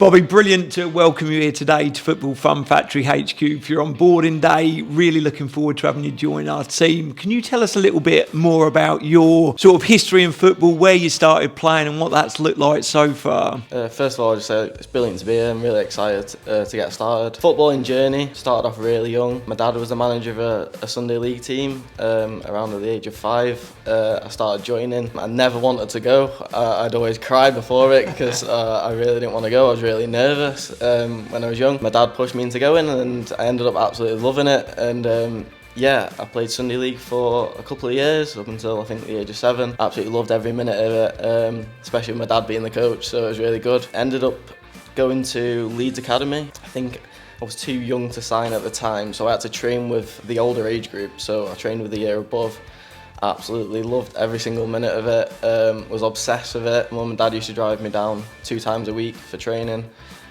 Bobby, brilliant to welcome you here today to Football Fun Factory HQ. If you're on boarding day, really looking forward to having you join our team. Can you tell us a little bit more about your sort of history in football, where you started playing and what that's looked like so far? First of all, I'll just say it's brilliant to be here. I'm really excited to get started. Footballing journey started off really young. My dad was the manager of a Sunday league team around at the age of 5. I started joining. I never wanted to go. I'd always cried before it because I really didn't want to go. I was really nervous when I was young. My dad pushed me into going and I ended up absolutely loving it. And I played Sunday league for a couple of years, up until I think the age of 7. Absolutely loved every minute of it, especially with my dad being the coach, so it was really good. Ended up going to Leeds Academy. I think I was too young to sign at the time, so I had to train with the older age group, so I trained with the year above. Absolutely loved every single minute of it, was obsessed with it. Mum and dad used to drive me down 2 times a week for training,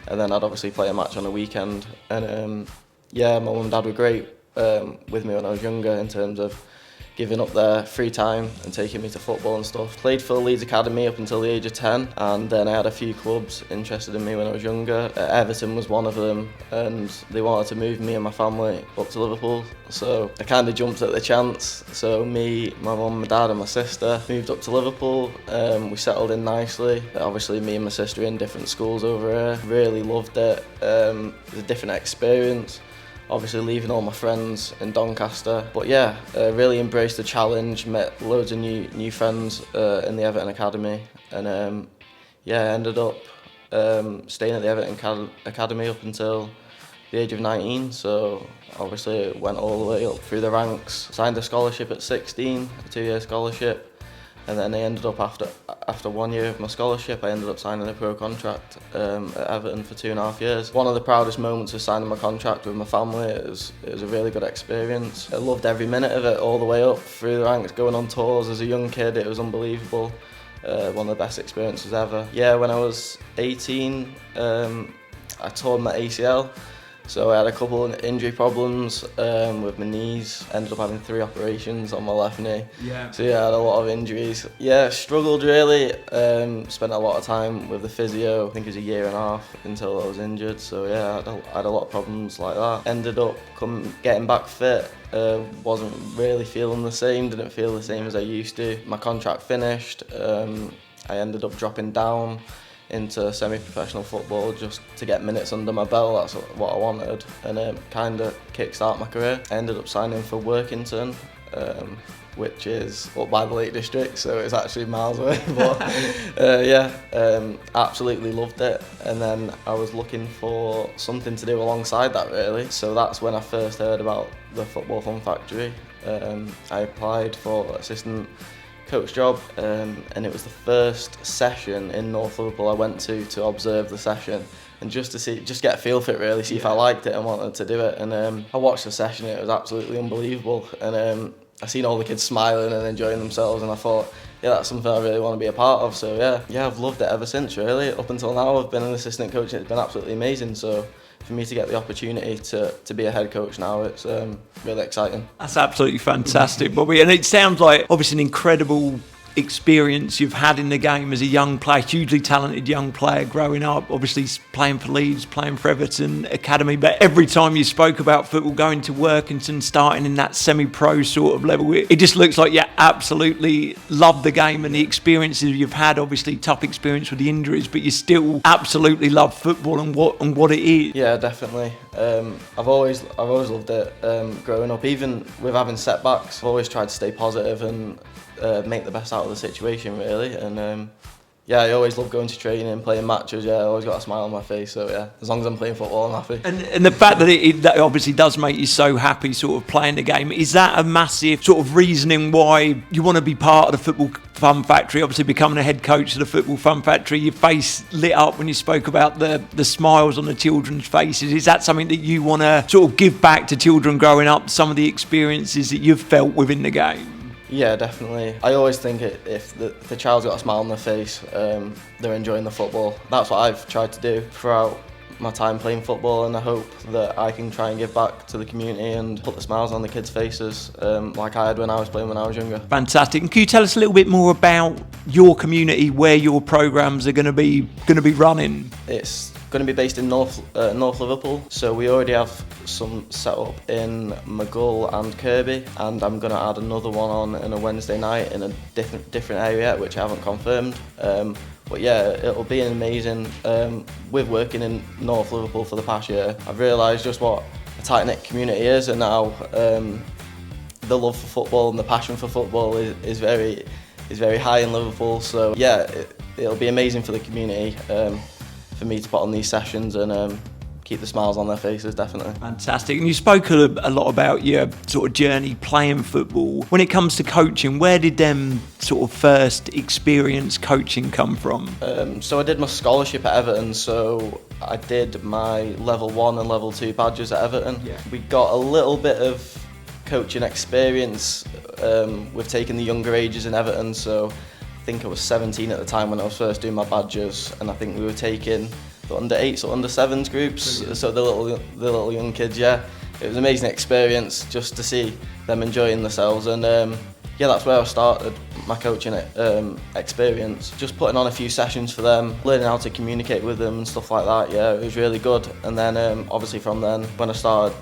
and then I'd obviously play a match on a weekend. And my mum and dad were great with me when I was younger in terms of giving up their free time and taking me to football and stuff. Played for Leeds Academy up until the age of 10, and then I had a few clubs interested in me when I was younger. Everton was one of them, and they wanted to move me and my family up to Liverpool, so I kind of jumped at the chance. So me, my mum, my dad and my sister moved up to Liverpool. We settled in nicely. Obviously me and my sister in different schools over here. Really loved it. It was a different experience. Obviously leaving all my friends in Doncaster, but really embraced the challenge, met loads of new friends in the Everton Academy, and ended up staying at the Everton Academy up until the age of 19, so obviously went all the way up through the ranks, signed a scholarship at 16, a 2-year scholarship, and then I ended up after 1 year of my scholarship, I ended up signing a pro contract at Everton for 2.5 years. One of the proudest moments was signing my contract with my family. It was a really good experience. I loved every minute of it, all the way up through the ranks, going on tours as a young kid. It was unbelievable. One of the best experiences ever. Yeah, when I was 18, I tore my ACL. So I had a couple of injury problems with my knees. Ended up having 3 operations on my left knee. So I had a lot of injuries. Struggled really. Spent a lot of time with the physio. I think it was 1.5 years until I was injured. So I had a lot of problems like that. Ended up getting back fit. Wasn't really feeling the same. Didn't feel the same as I used to. My contract finished. I ended up dropping down into semi-professional football just to get minutes under my belt. That's what I wanted, and kind of kickstart my career. I ended up signing for Workington, which is up by the Lake District, so it's actually miles away, but absolutely loved it. And then I was looking for something to do alongside that really, so that's when I first heard about the Football Fun Factory. I applied for Assistant Coach job, and it was the first session in North Liverpool I went to observe the session and just get a feel for it really, see if I liked it and wanted to do it. And I watched the session, it was absolutely unbelievable, and I seen all the kids smiling and enjoying themselves, and I thought, that's something I really want to be a part of. So I've loved it ever since really. Up until now I've been an assistant coach and it's been absolutely amazing. So for me to get the opportunity to be a head coach now, it's really exciting. That's absolutely fantastic, Bobby. And it sounds like obviously an incredible experience you've had in the game as a young player, hugely talented young player growing up, obviously playing for Leeds, playing for Everton Academy, but every time you spoke about football, going to Workington, starting in that semi-pro sort of level, it just looks like you absolutely love the game and the experiences you've had, obviously tough experience with the injuries, but you still absolutely love football and what it is. Yeah, definitely. I've always loved it growing up, even with having setbacks. I've always tried to stay positive and make the best out of the situation really, and I always love going to training and playing matches. I always got a smile on my face, so as long as I'm playing football I'm happy. And the fact that that obviously does make you so happy sort of playing the game, is that a massive sort of reasoning why you want to be part of the Football Fun Factory? Obviously becoming a head coach of the Football Fun Factory, your face lit up when you spoke about the smiles on the children's faces. Is that something that you want to sort of give back to children growing up, some of the experiences that you've felt within the game? Yeah, definitely. I always think if the child's got a smile on their face, they're enjoying the football. That's what I've tried to do throughout my time playing football, and I hope that I can try and give back to the community and put the smiles on the kids' faces like I had when I was playing when I was younger. Fantastic. And can you tell us a little bit more about your community, where your programs are going to be running? It's going to be based in North Liverpool, so we already have some set up in McGull and Kirkby, and I'm going to add another one on a Wednesday night in a different area, which I haven't confirmed. But yeah, it'll be amazing. With working in North Liverpool for the past year, I've realised just what a tight-knit community is, and now the love for football and the passion for football is very high in Liverpool. So yeah, it'll be amazing for the community, for me to put on these sessions and keep the smiles on their faces, definitely. Fantastic. And you spoke a lot about your sort of journey playing football. When it comes to coaching, where did them sort of first experience coaching come from? So I did my scholarship at Everton, so I did my level 1 and level 2 badges at Everton. Yeah. We got a little bit of coaching experience with taking the younger ages in Everton, so I think I was 17 at the time when I was first doing my badges, and I think we were taking the under 8s or under 7s groups. Brilliant. So the little young kids. Yeah, it was an amazing experience just to see them enjoying themselves, and yeah, that's where I started my coaching experience. Just putting on a few sessions for them, learning how to communicate with them and stuff like that. Yeah, it was really good. And then obviously from then, when I started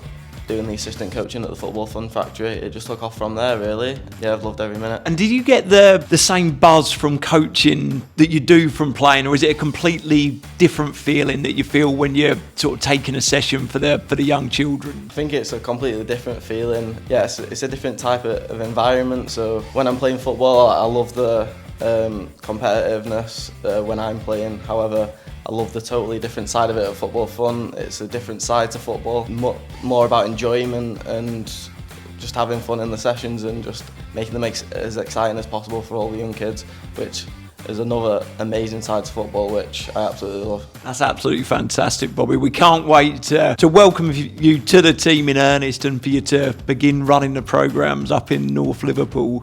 doing the assistant coaching at the Football Fun Factory, it just took off from there, really. Yeah, I've loved every minute. And did you get the same buzz from coaching that you do from playing, or is it a completely different feeling that you feel when you're sort of taking a session for the young children? I think it's a completely different feeling. Yeah, it's a different type of environment. So when I'm playing football, I love the competitiveness when I'm playing. However, I love the totally different side of it at Football Fun. It's a different side to football, more about enjoyment and just having fun in the sessions and just making them as exciting as possible for all the young kids, which is another amazing side to football, which I absolutely love. That's absolutely fantastic, Bobby. We can't wait to welcome you to the team in earnest and for you to begin running the programmes up in North Liverpool.